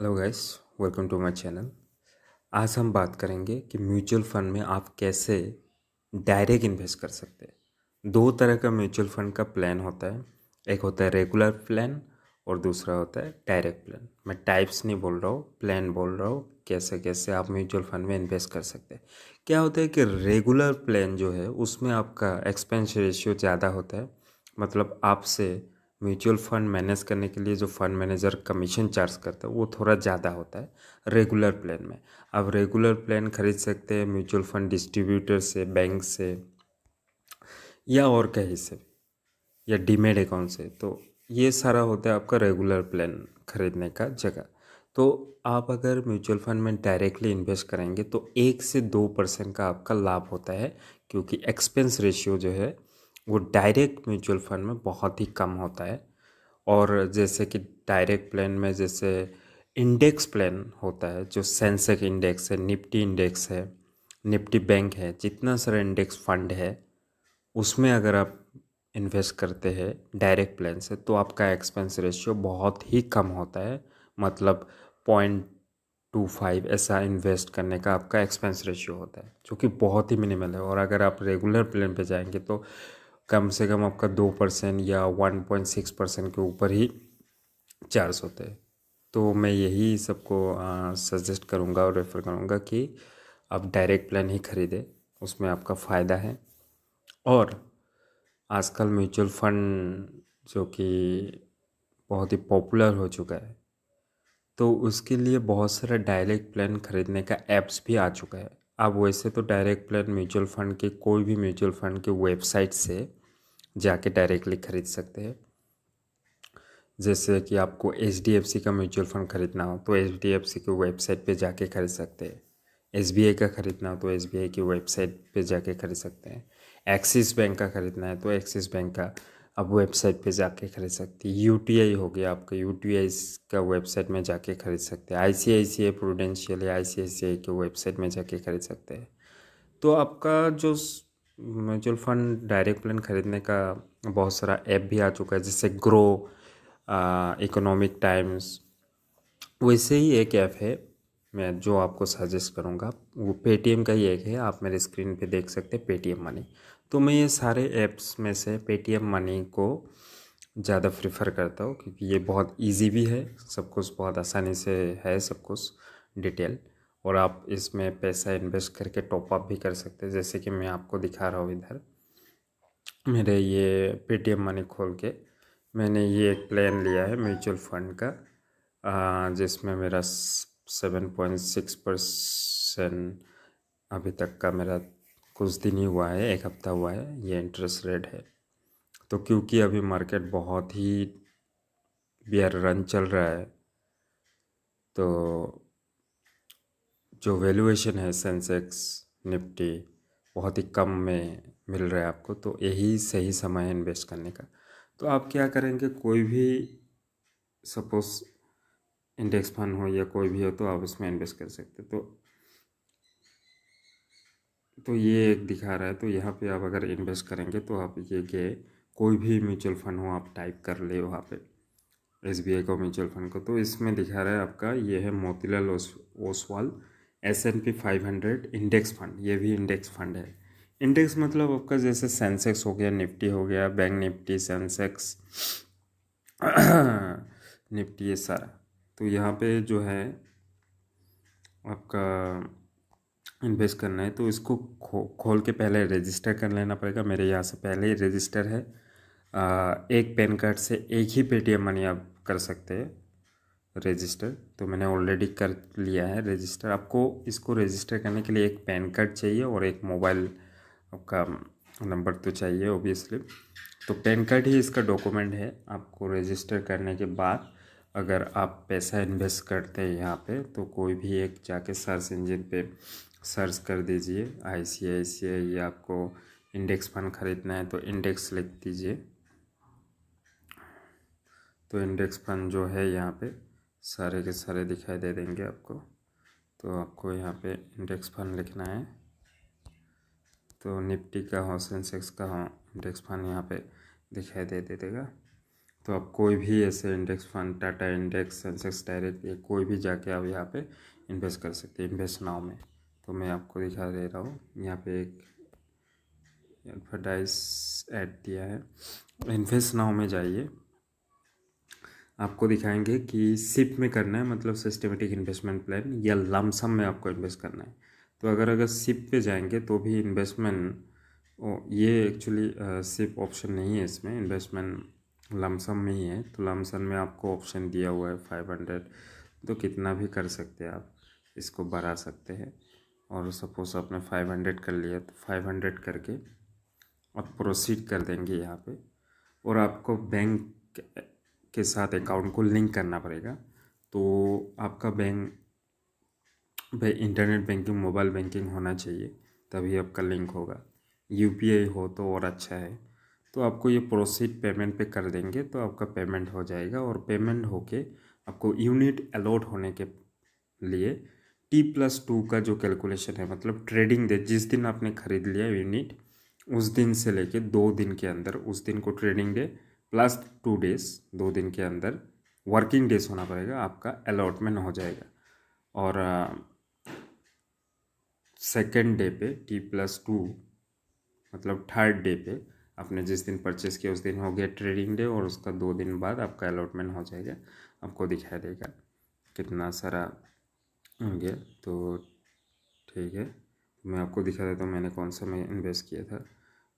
Hello guys, welcome to my channel. आज हम बात करेंगे कि म्यूचुअल फंड में आप कैसे डायरेक्ट इन्वेस्ट कर सकते हैं। दो तरह का म्यूचुअल फंड का प्लान होता है, एक होता है रेगुलर प्लान और दूसरा होता है डायरेक्ट प्लान। मैं टाइप्स नहीं बोल रहा हूँ, प्लान बोल रहा हूँ। कैसे कैसे आप म्यूचुअल फंड में इन्वेस्ट कर सकते हैं। क्या होता है कि रेगुलर प्लान जो है उसमें आपका एक्सपेंस रेशियो ज़्यादा होता है। मतलब आपसे म्यूचुअल फंड मैनेज करने के लिए जो फंड मैनेजर कमीशन चार्ज करता है वो थोड़ा ज़्यादा होता है रेगुलर प्लान में। आप रेगुलर प्लान खरीद सकते हैं म्यूचुअल फंड डिस्ट्रीब्यूटर से, बैंक से या और कहीं से भी, या डीमेट अकाउंट से। तो ये सारा होता है आपका रेगुलर प्लान खरीदने का जगह। तो आप अगर म्यूचुअल फंड में डायरेक्टली इन्वेस्ट करेंगे तो 1 से 2% का आपका लाभ होता है, क्योंकि एक्सपेंस रेशियो जो है वो डायरेक्ट म्यूचुअल फंड में बहुत ही कम होता है। और जैसे कि डायरेक्ट प्लान में जैसे इंडेक्स प्लान होता है, जो सेंसेक्स इंडेक्स है, निफ्टी इंडेक्स है, निफ्टी बैंक है, जितना सारा इंडेक्स फंड है उसमें अगर आप इन्वेस्ट करते हैं डायरेक्ट प्लान से तो आपका एक्सपेंस रेशियो बहुत ही कम होता है। मतलब 0.25 ऐसा इन्वेस्ट करने का आपका एक्सपेंस रेशियो होता है, जो कि बहुत ही मिनिमल है। और अगर आप रेगुलर प्लान पे जाएंगे तो कम से कम आपका 2% या 1.6% के ऊपर ही चार्ज होते हैं। तो मैं यही सबको सजेस्ट करूँगा और रेफ़र करूँगा कि आप डायरेक्ट प्लान ही खरीदें, उसमें आपका फ़ायदा है। और आजकल म्यूचुअल फंड जो कि बहुत ही पॉपुलर हो चुका है, तो उसके लिए बहुत सारा डायरेक्ट प्लान खरीदने का ऐप्स भी आ चुका है। आप वैसे तो डायरेक्ट प्लान म्यूचुअल फंड के कोई भी म्यूचुअल फंड के वेबसाइट से जाके डायरेक्टली खरीद सकते हैं। जैसे कि आपको HDFC का म्यूचुअल फंड खरीदना हो तो HDFC की वेबसाइट पे जाके खरीद सकते हैं। SBI का खरीदना हो तो SBI की वेबसाइट पे जाके खरीद सकते हैं। एक्सिस बैंक का खरीदना है तो एक्सिस बैंक का आप वेबसाइट पे जाके खरीद सकते हैं। UTI हो गया आपका, UTI का वेबसाइट में जाके खरीद सकते हैं। ICICI प्रूडेंशियल या ICICI के वेबसाइट में जाके खरीद सकते हैं। तो आपका जो म्यूचुअल फंड डायरेक्ट प्लान खरीदने का बहुत सारा ऐप भी आ चुका है, जैसे ग्रो, इकोनॉमिक टाइम्स। वैसे ही एक ऐप है मैं जो आपको सजेस्ट करूँगा, वो पेटीएम का ही एक है। आप मेरे स्क्रीन पे देख सकते हैं पेटीएम मनी। तो मैं ये सारे ऐप्स में से पेटीएम मनी को ज़्यादा प्रेफर करता हूँ, क्योंकि ये बहुत इजी भी है, सब कुछ बहुत आसानी से है, सब कुछ डिटेल। और आप इसमें पैसा इन्वेस्ट करके टॉप अप भी कर सकते हैं। जैसे कि मैं आपको दिखा रहा हूँ इधर मेरे ये पेटीएम मनी खोल के मैंने ये एक प्लान लिया है म्यूचुअल फंड का, जिसमें मेरा 7.6% अभी तक का मेरा कुछ दिन ही हुआ है, 1 हफ्ता हुआ है, ये इंटरेस्ट रेट है। तो क्योंकि अभी मार्केट बहुत ही बियर रन चल रहा है, तो जो वैल्यूएशन है सेंसेक्स निफ्टी बहुत ही कम में मिल रहा है आपको, तो यही सही समय है इन्वेस्ट करने का। तो आप क्या करेंगे, कोई भी सपोज इंडेक्स फंड हो या कोई भी हो तो आप उसमें इन्वेस्ट कर सकते। तो ये एक दिखा रहा है, तो यहाँ पे आप अगर इन्वेस्ट करेंगे तो आप ये कि कोई भी म्यूचुअल फंड हो आप टाइप कर ले वहाँ पे SBI का म्यूचुअल फंड को। तो इसमें दिखा रहा है आपका ये है Motilal Oswal S&P 500 index fund. ये भी इंडेक्स फंड है। इंडेक्स मतलब आपका जैसे सेंसेक्स हो गया, निफ्टी हो गया, बैंक निफ्टी, सेंसेक्स निफ्टी, ये सारा। तो यहाँ पे जो है आपका इन्वेस्ट करना है तो इसको खोल के पहले रजिस्टर कर लेना पड़ेगा। मेरे यहाँ से पहले ही रजिस्टर है। एक पैन कार्ड से एक ही पेटीएम मनी आप कर सकते हैं रजिस्टर। तो मैंने ऑलरेडी कर लिया है रजिस्टर। आपको इसको रजिस्टर करने के लिए एक पैन कार्ड चाहिए और एक मोबाइल आपका नंबर तो चाहिए ओबियसली। तो पैन कार्ड ही इसका डॉक्यूमेंट है। आपको रजिस्टर करने के बाद अगर आप पैसा इन्वेस्ट करते हैं यहाँ पे, तो कोई भी एक जाके सर्च इंजन पे सर्च कर दीजिए ICICI, या आपको इंडेक्स फंड ख़रीदना है तो इंडेक्स लिख दीजिए। तो इंडेक्स फंड जो है यहाँ पे सारे के सारे दिखाई दे देंगे आपको। तो आपको यहाँ पे इंडेक्स फंड लिखना है। तो निफ्टी का हो, सेंसेक्स का हो, इंडेक्स फंड यहाँ पे दिखाई दे देगा। तो आप कोई भी ऐसे index fund, Tata index, Sensex direct, या कोई भी जाके आप यहाँ पे इन्वेस्ट कर सकते हैं इन्वेस्ट नाउ में। तो मैं आपको दिखा दे रहा हूँ, यहाँ पे एक एडवर्टाइज ऐड दिया है। इन्वेस्ट नाउ में जाइए, आपको दिखाएंगे कि सिप में करना है, मतलब सिस्टमेटिक इन्वेस्टमेंट प्लान, या लमसम में आपको इन्वेस्ट करना है। तो अगर सिप पे जाएंगे तो भी इन्वेस्टमेंट, ये एक्चुअली सिप ऑप्शन नहीं है इसमें, इन्वेस्टमेंट लमसम में ही है। तो लमसम में आपको ऑप्शन दिया हुआ है 500, तो कितना भी कर सकते हैं आप, इसको बढ़ा सकते हैं। और सपोज आपने 500 कर लिया तो 500 करके आप प्रोसीड कर देंगे यहाँ पे। और आपको बैंक के साथ अकाउंट को लिंक करना पड़ेगा। तो आपका बैंक भाई इंटरनेट बैंकिंग, मोबाइल बैंकिंग होना चाहिए, तभी आपका लिंक होगा। यूपीआई हो तो और अच्छा है। तो आपको ये प्रोसीड पेमेंट पे कर देंगे तो आपका पेमेंट हो जाएगा। और पेमेंट होके आपको यूनिट अलॉट होने के लिए T+2 का जो कैलकुलेशन है, मतलब ट्रेडिंग डे, जिस दिन आपने खरीद लिया यूनिट उस दिन से लेके 2 दिन के अंदर, उस दिन को ट्रेडिंग डे प्लस 2 डेज, 2 दिन के अंदर वर्किंग डेज होना पड़ेगा, आपका अलॉटमेंट हो जाएगा। और सेकेंड डे पे T+2, मतलब थर्ड डे पे आपने जिस दिन परचेस किया उस दिन हो गया ट्रेडिंग डे, और उसका 2 दिन बाद आपका अलॉटमेंट हो जाएगा। आपको दिखाई देगा कितना सारा हो गया। तो ठीक है, मैं आपको दिखा देता हूँ मैंने कौन सा में इन्वेस्ट किया था।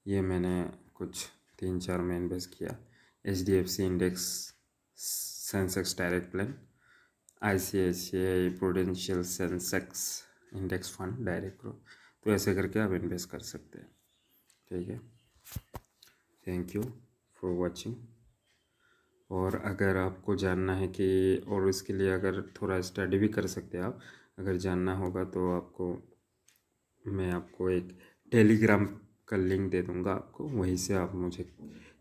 ये मैंने कुछ 3-4 में इन्वेस्ट किया। HDFC index Sensex direct plan, ICICI prudential Sensex index fund direct growth. तो ऐसे करके आप इन्वेस्ट कर सकते हैं। ठीक है, थैंक यू फॉर वॉचिंग। और अगर आपको जानना है कि, और इसके लिए अगर थोड़ा स्टडी भी कर सकते हैं आप, अगर जानना होगा तो मैं आपको एक टेलीग्राम का लिंक दे दूंगा आपको, वहीं से आप मुझे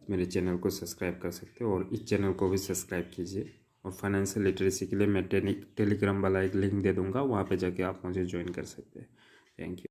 मेरे चैनल को सब्सक्राइब कर सकते हो। और इस चैनल को भी सब्सक्राइब कीजिए। और फाइनेंशियल लिटरेसी के लिए मैं टेलीग्राम वाला एक लिंक दे दूंगा, वहाँ पे जाके आप मुझे ज्वाइन कर सकते हैं। Thank you.